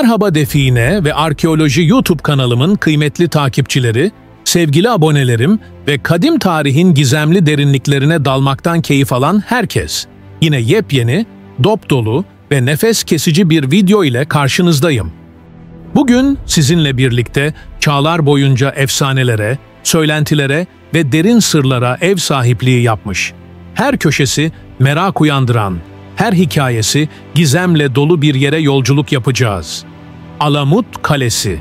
Merhaba Define ve Arkeoloji YouTube kanalımın kıymetli takipçileri, sevgili abonelerim ve kadim tarihin gizemli derinliklerine dalmaktan keyif alan herkes. Yine yepyeni, dop dolu ve nefes kesici bir video ile karşınızdayım. Bugün sizinle birlikte çağlar boyunca efsanelere, söylentilere ve derin sırlara ev sahipliği yapmış. Her köşesi merak uyandıran, her hikayesi gizemle dolu bir yere yolculuk yapacağız. Alamut Kalesi.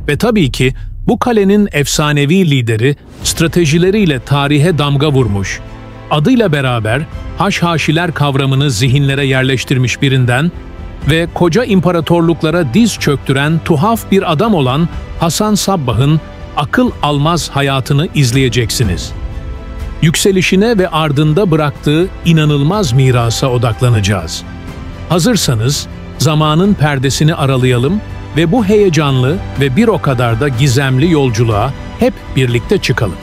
Ve tabii ki bu kalenin efsanevi lideri stratejileriyle tarihe damga vurmuş, adıyla beraber Haşhaşiler kavramını zihinlere yerleştirmiş birinden ve koca imparatorluklara diz çöktüren tuhaf bir adam olan Hasan Sabbah'ın akıl almaz hayatını izleyeceksiniz. Yükselişine ve ardında bıraktığı inanılmaz mirasa odaklanacağız. Hazırsanız zamanın perdesini aralayalım ve bu heyecanlı ve bir o kadar da gizemli yolculuğa hep birlikte çıkalım.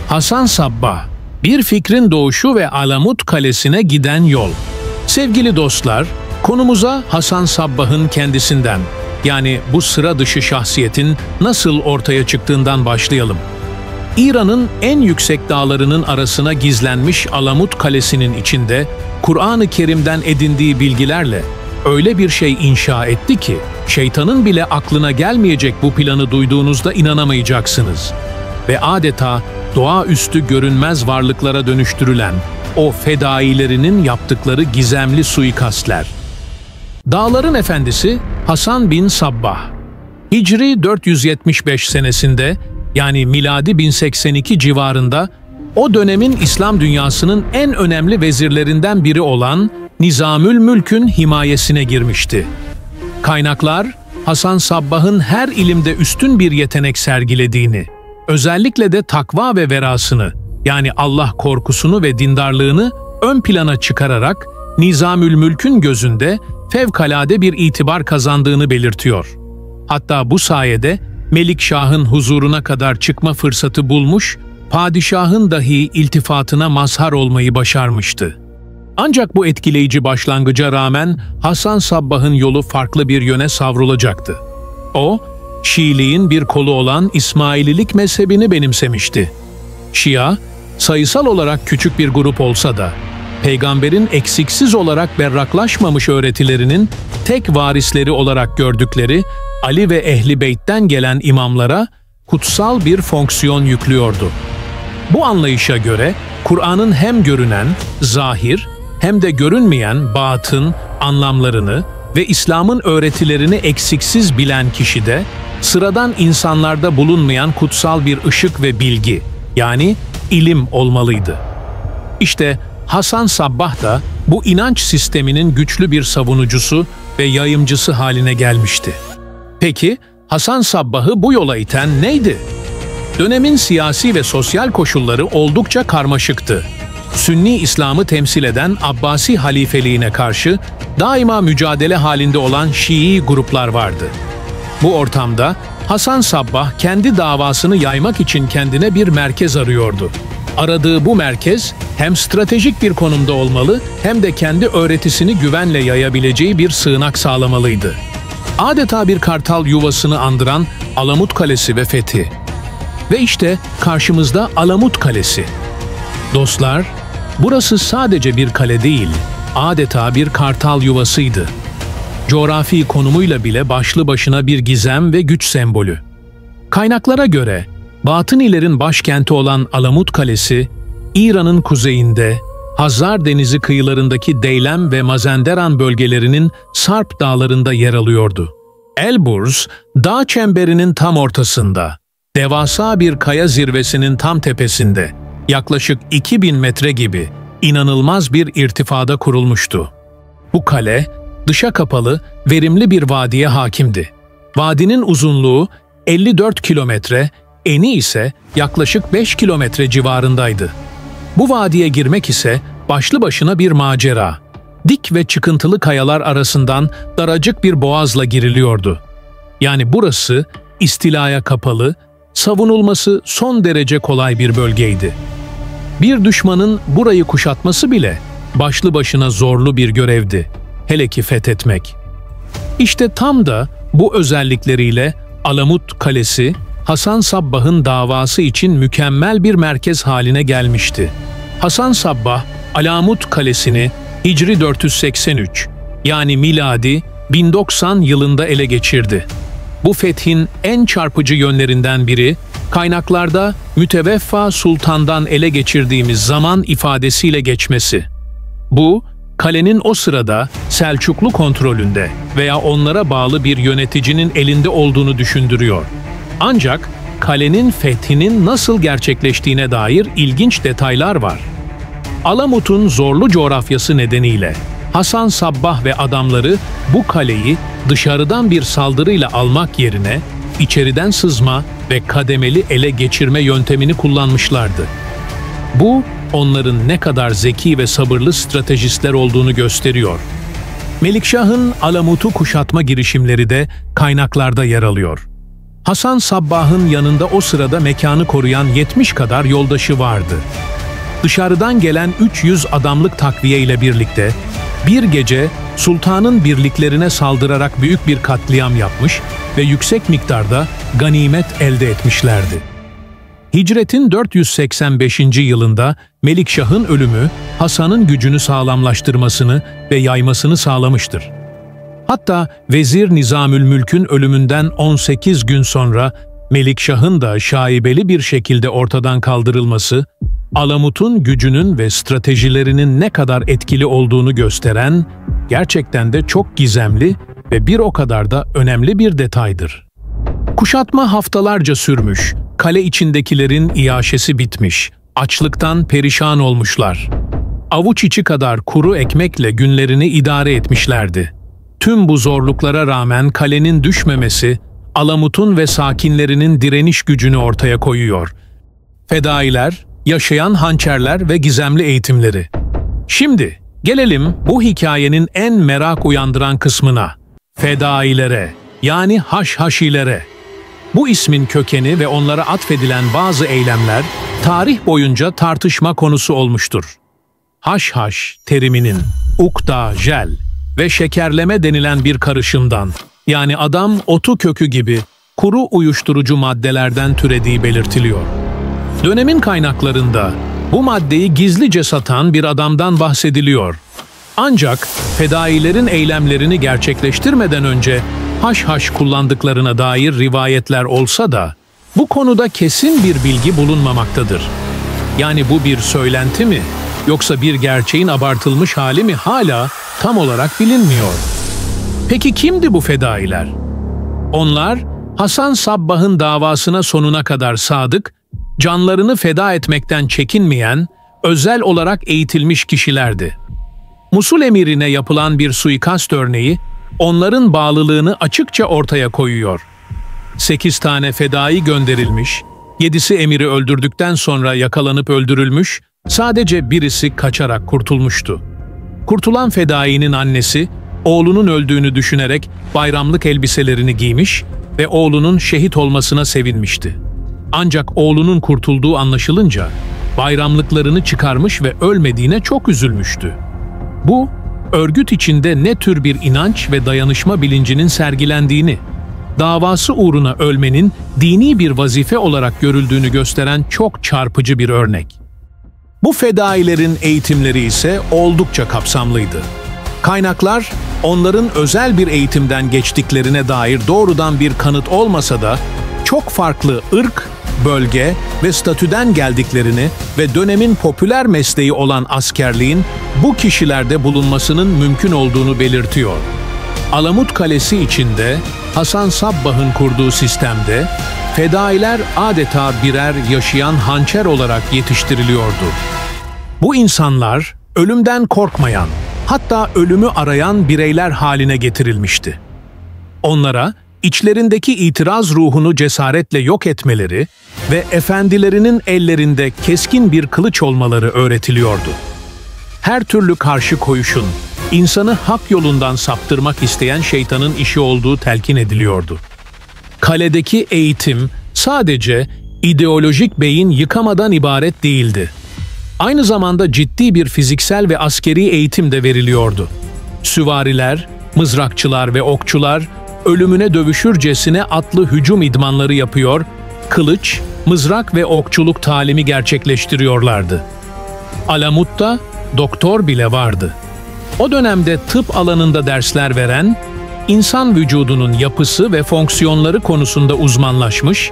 Hasan Sabbah, bir fikrin doğuşu ve Alamut Kalesi'ne giden yol. Sevgili dostlar, konumuza Hasan Sabbah'ın kendisinden, yani bu sıra dışı şahsiyetin nasıl ortaya çıktığından başlayalım. İran'ın en yüksek dağlarının arasına gizlenmiş Alamut Kalesi'nin içinde Kur'an-ı Kerim'den edindiği bilgilerle öyle bir şey inşa etti ki şeytanın bile aklına gelmeyecek bu planı duyduğunuzda inanamayacaksınız. Ve adeta doğaüstü görünmez varlıklara dönüştürülen o fedailerinin yaptıkları gizemli suikastler. Dağların efendisi Hasan bin Sabbah, Hicri 475 senesinde yani miladi 1082 civarında o dönemin İslam dünyasının en önemli vezirlerinden biri olan Nizamül Mülk'ün himayesine girmişti. Kaynaklar, Hasan Sabbah'ın her ilimde üstün bir yetenek sergilediğini, özellikle de takva ve verasını, yani Allah korkusunu ve dindarlığını ön plana çıkararak Nizamül Mülk'ün gözünde fevkalade bir itibar kazandığını belirtiyor. Hatta bu sayede Melikşah'ın huzuruna kadar çıkma fırsatı bulmuş, padişahın dahi iltifatına mazhar olmayı başarmıştı. Ancak bu etkileyici başlangıca rağmen Hasan Sabbah'ın yolu farklı bir yöne savrulacaktı. O, Şiiliğin bir kolu olan İsmaililik mezhebini benimsemişti. Şia, sayısal olarak küçük bir grup olsa da, peygamberin eksiksiz olarak berraklaşmamış öğretilerinin tek varisleri olarak gördükleri Ali ve Ehli Beyt'ten gelen imamlara kutsal bir fonksiyon yüklüyordu. Bu anlayışa göre Kur'an'ın hem görünen, zahir hem de görünmeyen batın anlamlarını ve İslam'ın öğretilerini eksiksiz bilen kişi de sıradan insanlarda bulunmayan kutsal bir ışık ve bilgi, yani ilim olmalıydı. İşte Hasan Sabbah da bu inanç sisteminin güçlü bir savunucusu ve yayımcısı haline gelmişti. Peki, Hasan Sabbah'ı bu yola iten neydi? Dönemin siyasi ve sosyal koşulları oldukça karmaşıktı. Sünni İslam'ı temsil eden Abbasi halifeliğine karşı daima mücadele halinde olan Şii gruplar vardı. Bu ortamda Hasan Sabbah kendi davasını yaymak için kendine bir merkez arıyordu. Aradığı bu merkez hem stratejik bir konumda olmalı hem de kendi öğretisini güvenle yayabileceği bir sığınak sağlamalıydı. Adeta bir kartal yuvasını andıran Alamut Kalesi ve fethi. Ve işte karşımızda Alamut Kalesi. Dostlar, burası sadece bir kale değil, adeta bir kartal yuvasıydı. Coğrafi konumuyla bile başlı başına bir gizem ve güç sembolü. Kaynaklara göre, Batınilerin başkenti olan Alamut Kalesi, İran'ın kuzeyinde, Hazar Denizi kıyılarındaki Deylem ve Mazenderan bölgelerinin Sarp dağlarında yer alıyordu. Elburz, dağ çemberinin tam ortasında, devasa bir kaya zirvesinin tam tepesinde, yaklaşık 2000 metre gibi inanılmaz bir irtifada kurulmuştu. Bu kale, dışa kapalı, verimli bir vadiye hakimdi. Vadinin uzunluğu 54 kilometre, eni ise yaklaşık 5 kilometre civarındaydı. Bu vadiye girmek ise başlı başına bir macera. Dik ve çıkıntılı kayalar arasından daracık bir boğazla giriliyordu. Yani burası istilaya kapalı, savunulması son derece kolay bir bölgeydi. Bir düşmanın burayı kuşatması bile başlı başına zorlu bir görevdi, hele ki fethetmek. İşte tam da bu özellikleriyle Alamut Kalesi, Hasan Sabbah'ın davası için mükemmel bir merkez haline gelmişti. Hasan Sabbah, Alamut Kalesi'ni Hicri 483 yani miladi 1090 yılında ele geçirdi. Bu fethin en çarpıcı yönlerinden biri, kaynaklarda Müteveffa Sultan'dan ele geçirdiğimiz zaman ifadesiyle geçmesi. Bu, kalenin o sırada Selçuklu kontrolünde veya onlara bağlı bir yöneticinin elinde olduğunu düşündürüyor. Ancak kalenin fethinin nasıl gerçekleştiğine dair ilginç detaylar var. Alamut'un zorlu coğrafyası nedeniyle Hasan Sabbah ve adamları bu kaleyi dışarıdan bir saldırıyla almak yerine içeriden sızma ve kademeli ele geçirme yöntemini kullanmışlardı. Bu, onların ne kadar zeki ve sabırlı stratejistler olduğunu gösteriyor. Melikşah'ın Alamut'u kuşatma girişimleri de kaynaklarda yer alıyor. Hasan Sabbah'ın yanında o sırada mekanı koruyan 70 kadar yoldaşı vardı. Dışarıdan gelen 300 adamlık takviye ile birlikte bir gece sultanın birliklerine saldırarak büyük bir katliam yapmış ve yüksek miktarda ganimet elde etmişlerdi. Hicretin 485. yılında Melikşah'ın ölümü Hasan'ın gücünü sağlamlaştırmasını ve yaymasını sağlamıştır. Hatta Vezir Nizamülmülk'ün ölümünden 18 gün sonra Melikşah'ın da şaibeli bir şekilde ortadan kaldırılması, Alamut'un gücünün ve stratejilerinin ne kadar etkili olduğunu gösteren, gerçekten de çok gizemli ve bir o kadar da önemli bir detaydır. Kuşatma haftalarca sürmüş, kale içindekilerin iaşesi bitmiş, açlıktan perişan olmuşlar. Avuç içi kadar kuru ekmekle günlerini idare etmişlerdi. Tüm bu zorluklara rağmen kalenin düşmemesi, Alamut'un ve sakinlerinin direniş gücünü ortaya koyuyor. Fedailer, yaşayan hançerler ve gizemli eğitimleri. Şimdi gelelim bu hikayenin en merak uyandıran kısmına. Fedailere, yani Haşhaşilere. Bu ismin kökeni ve onlara atfedilen bazı eylemler tarih boyunca tartışma konusu olmuştur. Haşhaş teriminin ukda, jel ve şekerleme denilen bir karışımdan, yani adam otu kökü gibi kuru uyuşturucu maddelerden türediği belirtiliyor. Dönemin kaynaklarında bu maddeyi gizlice satan bir adamdan bahsediliyor. Ancak fedailerin eylemlerini gerçekleştirmeden önce haşhaş kullandıklarına dair rivayetler olsa da bu konuda kesin bir bilgi bulunmamaktadır. Yani bu bir söylenti mi yoksa bir gerçeğin abartılmış hali mi hala tam olarak bilinmiyor. Peki kimdi bu fedailer? Onlar Hasan Sabbah'ın davasına sonuna kadar sadık, canlarını feda etmekten çekinmeyen, özel olarak eğitilmiş kişilerdi. Musul emirine yapılan bir suikast örneği, onların bağlılığını açıkça ortaya koyuyor. 8 tane fedai gönderilmiş, 7'si emiri öldürdükten sonra yakalanıp öldürülmüş, sadece birisi kaçarak kurtulmuştu. Kurtulan fedainin annesi, oğlunun öldüğünü düşünerek bayramlık elbiselerini giymiş ve oğlunun şehit olmasına sevinmişti. Ancak oğlunun kurtulduğu anlaşılınca bayramlıklarını çıkarmış ve ölmediğine çok üzülmüştü. Bu, örgüt içinde ne tür bir inanç ve dayanışma bilincinin sergilendiğini, davası uğruna ölmenin dini bir vazife olarak görüldüğünü gösteren çok çarpıcı bir örnek. Bu fedailerin eğitimleri ise oldukça kapsamlıydı. Kaynaklar, onların özel bir eğitimden geçtiklerine dair doğrudan bir kanıt olmasa da, çok farklı ırk, bölge ve statüden geldiklerini ve dönemin popüler mesleği olan askerliğin bu kişilerde bulunmasının mümkün olduğunu belirtiyor. Alamut Kalesi içinde Hasan Sabbah'ın kurduğu sistemde fedailer adeta birer yaşayan hançer olarak yetiştiriliyordu. Bu insanlar ölümden korkmayan, hatta ölümü arayan bireyler haline getirilmişti. Onlara İçlerindeki itiraz ruhunu cesaretle yok etmeleri ve efendilerinin ellerinde keskin bir kılıç olmaları öğretiliyordu. Her türlü karşı koyuşun, insanı hak yolundan saptırmak isteyen şeytanın işi olduğu telkin ediliyordu. Kaledeki eğitim sadece ideolojik beyin yıkamadan ibaret değildi. Aynı zamanda ciddi bir fiziksel ve askeri eğitim de veriliyordu. Süvariler, Mızrakçılar ve okçular ölümüne dövüşürcesine atlı hücum idmanları yapıyor, kılıç, mızrak ve okçuluk talimi gerçekleştiriyorlardı. Alamut'ta doktor bile vardı. O dönemde tıp alanında dersler veren, insan vücudunun yapısı ve fonksiyonları konusunda uzmanlaşmış,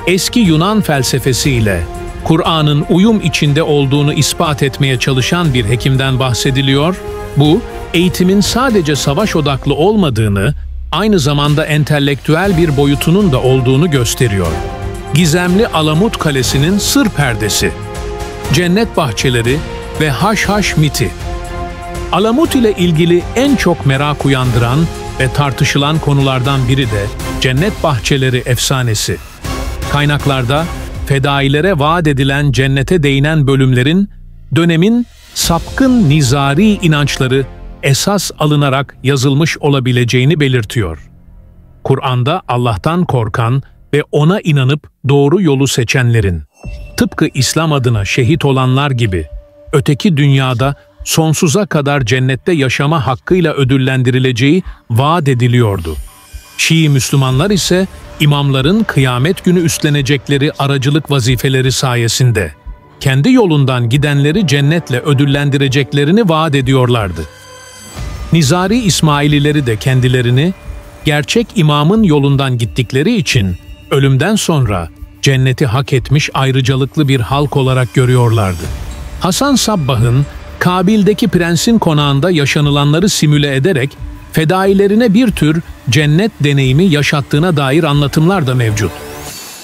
eski Yunan felsefesiyle Kur'an'ın uyum içinde olduğunu ispat etmeye çalışan bir hekimden bahsediliyor. Bu, eğitimin sadece savaş odaklı olmadığını, aynı zamanda entelektüel bir boyutunun da olduğunu gösteriyor. Gizemli Alamut Kalesi'nin sır perdesi, cennet bahçeleri ve Haşhaş miti. Alamut ile ilgili en çok merak uyandıran ve tartışılan konulardan biri de cennet bahçeleri efsanesi. Kaynaklarda fedailere vaat edilen cennete değinen bölümlerin dönemin sapkın nizari inançları esas alınarak yazılmış olabileceğini belirtiyor. Kur'an'da Allah'tan korkan ve ona inanıp doğru yolu seçenlerin, tıpkı İslam adına şehit olanlar gibi, öteki dünyada sonsuza kadar cennette yaşama hakkıyla ödüllendirileceği vaat ediliyordu. Şii Müslümanlar ise imamların kıyamet günü üstlenecekleri aracılık vazifeleri sayesinde kendi yolundan gidenleri cennetle ödüllendireceklerini vaat ediyorlardı. Nizari İsmailileri de kendilerini gerçek imamın yolundan gittikleri için ölümden sonra cenneti hak etmiş ayrıcalıklı bir halk olarak görüyorlardı. Hasan Sabbah'ın Kabil'deki prensin konağında yaşanılanları simüle ederek fedailerine bir tür cennet deneyimi yaşattığına dair anlatımlar da mevcut.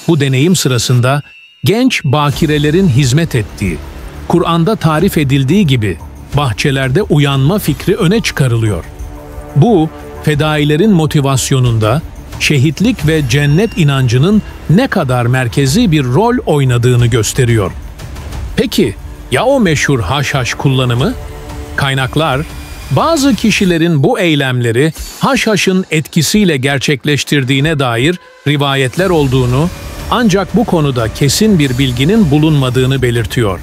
Bu deneyim sırasında genç bakirelerin hizmet ettiği, Kur'an'da tarif edildiği gibi bahçelerde uyanma fikri öne çıkarılıyor. Bu, fedailerin motivasyonunda şehitlik ve cennet inancının ne kadar merkezi bir rol oynadığını gösteriyor. Peki, ya o meşhur haşhaş kullanımı? Kaynaklar, bazı kişilerin bu eylemleri haşhaşın etkisiyle gerçekleştirdiğine dair rivayetler olduğunu, ancak bu konuda kesin bir bilginin bulunmadığını belirtiyor.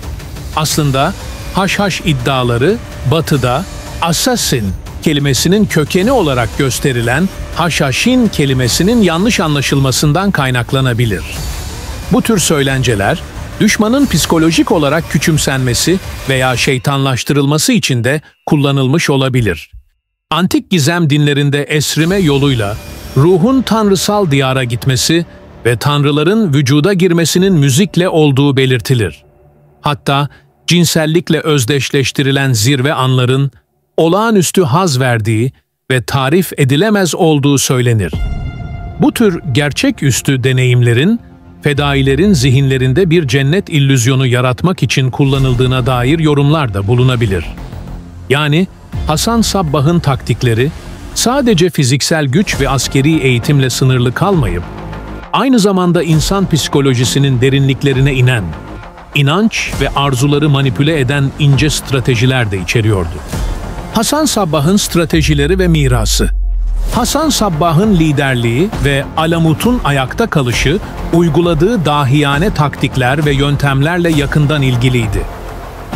Aslında haşhaş iddiaları Batı'da assassin kelimesinin kökeni olarak gösterilen haşhaşin kelimesinin yanlış anlaşılmasından kaynaklanabilir. Bu tür söylenceler, düşmanın psikolojik olarak küçümsenmesi veya şeytanlaştırılması için de kullanılmış olabilir. Antik gizem dinlerinde esrime yoluyla ruhun tanrısal diyara gitmesi ve tanrıların vücuda girmesinin müzikle olduğu belirtilir. Hatta cinsellikle özdeşleştirilen zirve anların olağanüstü haz verdiği ve tarif edilemez olduğu söylenir. Bu tür gerçeküstü deneyimlerin fedailerin zihinlerinde bir cennet illüzyonu yaratmak için kullanıldığına dair yorumlar da bulunabilir. Yani Hasan Sabbah'ın taktikleri sadece fiziksel güç ve askeri eğitimle sınırlı kalmayıp, aynı zamanda insan psikolojisinin derinliklerine inen, inanç ve arzuları manipüle eden ince stratejiler de içeriyordu. Hasan Sabbah'ın stratejileri ve mirası. Hasan Sabbah'ın liderliği ve Alamut'un ayakta kalışı, uyguladığı dahiyane taktikler ve yöntemlerle yakından ilgiliydi.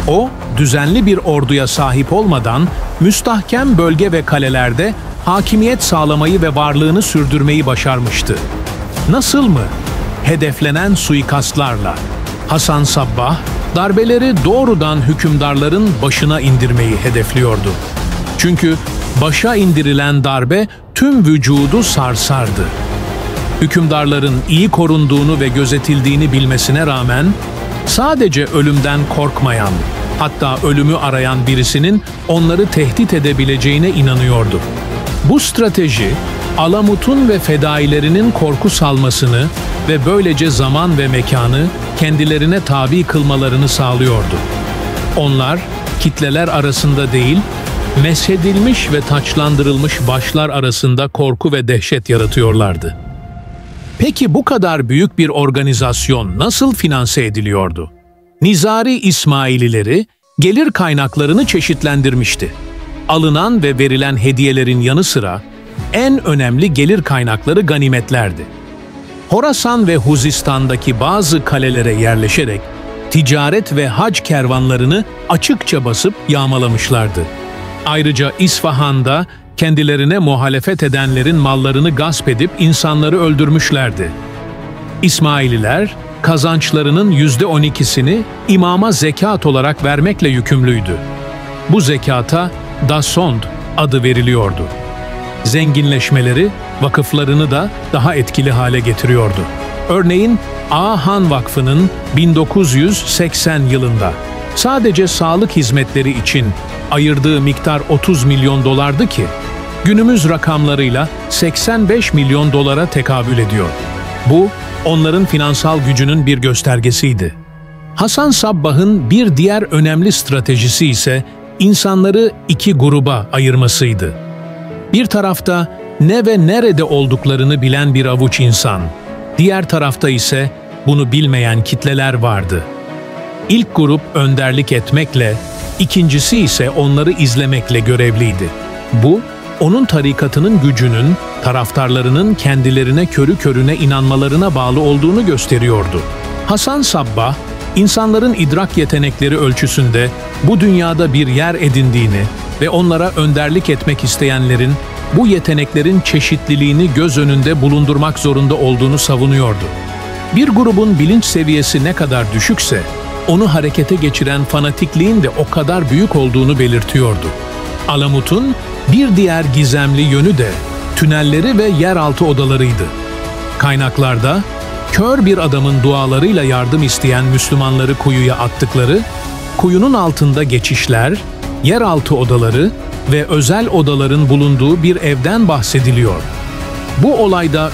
O, düzenli bir orduya sahip olmadan, müstahkem bölge ve kalelerde hakimiyet sağlamayı ve varlığını sürdürmeyi başarmıştı. Nasıl mı? Hedeflenen suikastlarla. Hasan Sabbah, darbeleri doğrudan hükümdarların başına indirmeyi hedefliyordu. Çünkü başa indirilen darbe tüm vücudu sarsardı. Hükümdarların iyi korunduğunu ve gözetildiğini bilmesine rağmen, sadece ölümden korkmayan, hatta ölümü arayan birisinin onları tehdit edebileceğine inanıyordu. Bu strateji, Alamut'un ve fedailerinin korku salmasını ve böylece zaman ve mekanı kendilerine tabi kılmalarını sağlıyordu. Onlar, kitleler arasında değil, meshedilmiş ve taçlandırılmış başlar arasında korku ve dehşet yaratıyorlardı. Peki bu kadar büyük bir organizasyon nasıl finanse ediliyordu? Nizari İsmailileri gelir kaynaklarını çeşitlendirmişti. Alınan ve verilen hediyelerin yanı sıra en önemli gelir kaynakları ganimetlerdi. Horasan ve Huzistan'daki bazı kalelere yerleşerek ticaret ve hac kervanlarını açıkça basıp yağmalamışlardı. Ayrıca İsfahan'da kendilerine muhalefet edenlerin mallarını gasp edip insanları öldürmüşlerdi. İsmaililer, kazançlarının %12'sini imama zekat olarak vermekle yükümlüydü. Bu zekata dasond adı veriliyordu. Zenginleşmeleri, vakıflarını da daha etkili hale getiriyordu. Örneğin, Ahan Vakfı'nın 1980 yılında sadece sağlık hizmetleri için ayırdığı miktar 30 milyon dolardı ki, günümüz rakamlarıyla 85 milyon dolara tekabül ediyor. Bu, onların finansal gücünün bir göstergesiydi. Hasan Sabbah'ın bir diğer önemli stratejisi ise insanları iki gruba ayırmasıydı. Bir tarafta ne ve nerede olduklarını bilen bir avuç insan, diğer tarafta ise bunu bilmeyen kitleler vardı. İlk grup önderlik etmekle, ikincisi ise onları izlemekle görevliydi. Bu, onun tarikatının gücünün, taraftarlarının kendilerine körü körüne inanmalarına bağlı olduğunu gösteriyordu. Hasan Sabbah, insanların idrak yetenekleri ölçüsünde bu dünyada bir yer edindiğini ve onlara önderlik etmek isteyenlerin bu yeteneklerin çeşitliliğini göz önünde bulundurmak zorunda olduğunu savunuyordu. Bir grubun bilinç seviyesi ne kadar düşükse, onu harekete geçiren fanatikliğin de o kadar büyük olduğunu belirtiyordu. Alamut'un bir diğer gizemli yönü de tünelleri ve yeraltı odalarıydı. Kaynaklarda, kör bir adamın dualarıyla yardım isteyen Müslümanları kuyuya attıkları, kuyunun altında geçişler, yeraltı odaları ve özel odaların bulunduğu bir evden bahsediliyor. Bu olayda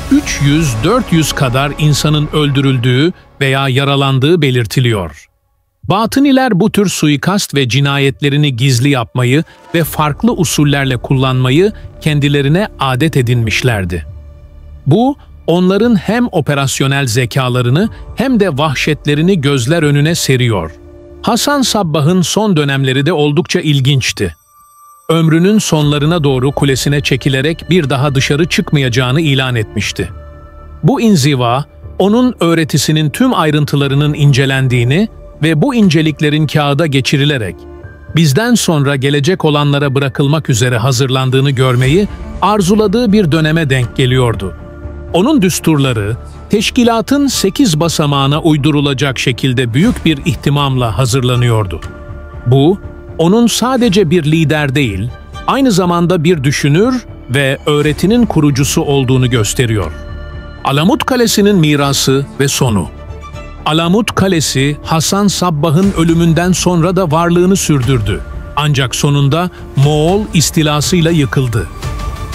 300-400 kadar insanın öldürüldüğü veya yaralandığı belirtiliyor. Batıniler bu tür suikast ve cinayetlerini gizli yapmayı ve farklı usullerle kullanmayı kendilerine adet edinmişlerdi. Bu, onların hem operasyonel zekalarını hem de vahşetlerini gözler önüne seriyor. Hasan Sabbah'ın son dönemleri de oldukça ilginçti. Ömrünün sonlarına doğru kulesine çekilerek bir daha dışarı çıkmayacağını ilan etmişti. Bu inziva, onun öğretisinin tüm ayrıntılarının incelendiğini ve bu inceliklerin kağıda geçirilerek bizden sonra gelecek olanlara bırakılmak üzere hazırlandığını görmeyi arzuladığı bir döneme denk geliyordu. Onun düsturları, teşkilatın 8 basamağına uydurulacak şekilde büyük bir ihtimamla hazırlanıyordu. Bu, onun sadece bir lider değil, aynı zamanda bir düşünür ve öğretinin kurucusu olduğunu gösteriyor. Alamut Kalesi'nin mirası ve sonu. Alamut Kalesi, Hasan Sabbah'ın ölümünden sonra da varlığını sürdürdü. Ancak sonunda Moğol istilasıyla yıkıldı.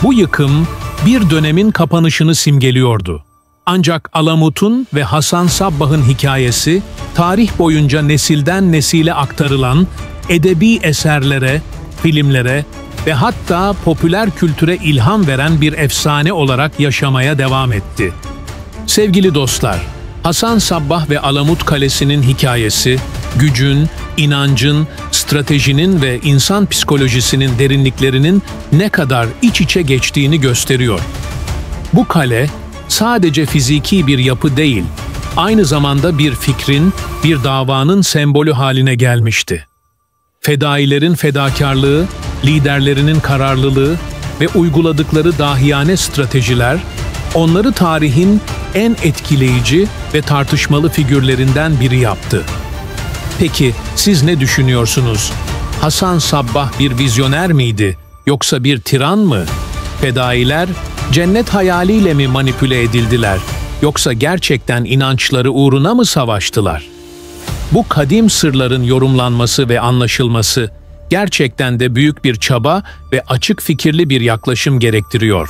Bu yıkım, bir dönemin kapanışını simgeliyordu. Ancak Alamut'un ve Hasan Sabbah'ın hikayesi, tarih boyunca nesilden nesile aktarılan edebi eserlere, filmlere ve hatta popüler kültüre ilham veren bir efsane olarak yaşamaya devam etti. Sevgili dostlar, Hasan Sabbah ve Alamut Kalesi'nin hikayesi, gücün, inancın, stratejinin ve insan psikolojisinin derinliklerinin ne kadar iç içe geçtiğini gösteriyor. Bu kale, sadece fiziki bir yapı değil, aynı zamanda bir fikrin, bir davanın sembolü haline gelmişti. Fedailerin fedakarlığı, liderlerinin kararlılığı ve uyguladıkları dahiyane stratejiler, onları tarihin en etkileyici ve tartışmalı figürlerinden biri yaptı. Peki siz ne düşünüyorsunuz? Hasan Sabbah bir vizyoner miydi, yoksa bir tiran mı? Fedailer cennet hayaliyle mi manipüle edildiler, yoksa gerçekten inançları uğruna mı savaştılar? Bu kadim sırların yorumlanması ve anlaşılması gerçekten de büyük bir çaba ve açık fikirli bir yaklaşım gerektiriyor.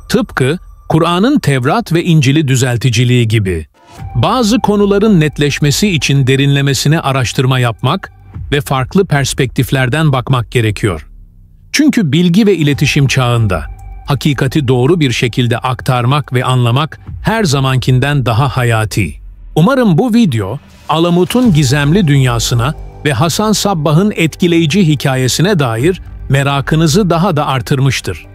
Tıpkı Kur'an'ın Tevrat ve İncil'i düzelticiliği gibi. Bazı konuların netleşmesi için derinlemesine araştırma yapmak ve farklı perspektiflerden bakmak gerekiyor. Çünkü bilgi ve iletişim çağında hakikati doğru bir şekilde aktarmak ve anlamak her zamankinden daha hayati. Umarım bu video, Alamut'un gizemli dünyasına ve Hasan Sabbah'ın etkileyici hikayesine dair merakınızı daha da artırmıştır.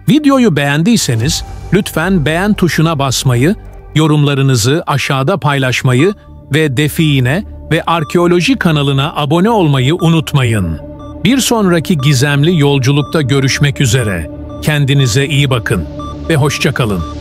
Videoyu beğendiyseniz lütfen beğen tuşuna basmayı, yorumlarınızı aşağıda paylaşmayı ve Define ve Arkeoloji kanalına abone olmayı unutmayın. Bir sonraki gizemli yolculukta görüşmek üzere. Kendinize iyi bakın ve hoşça kalın.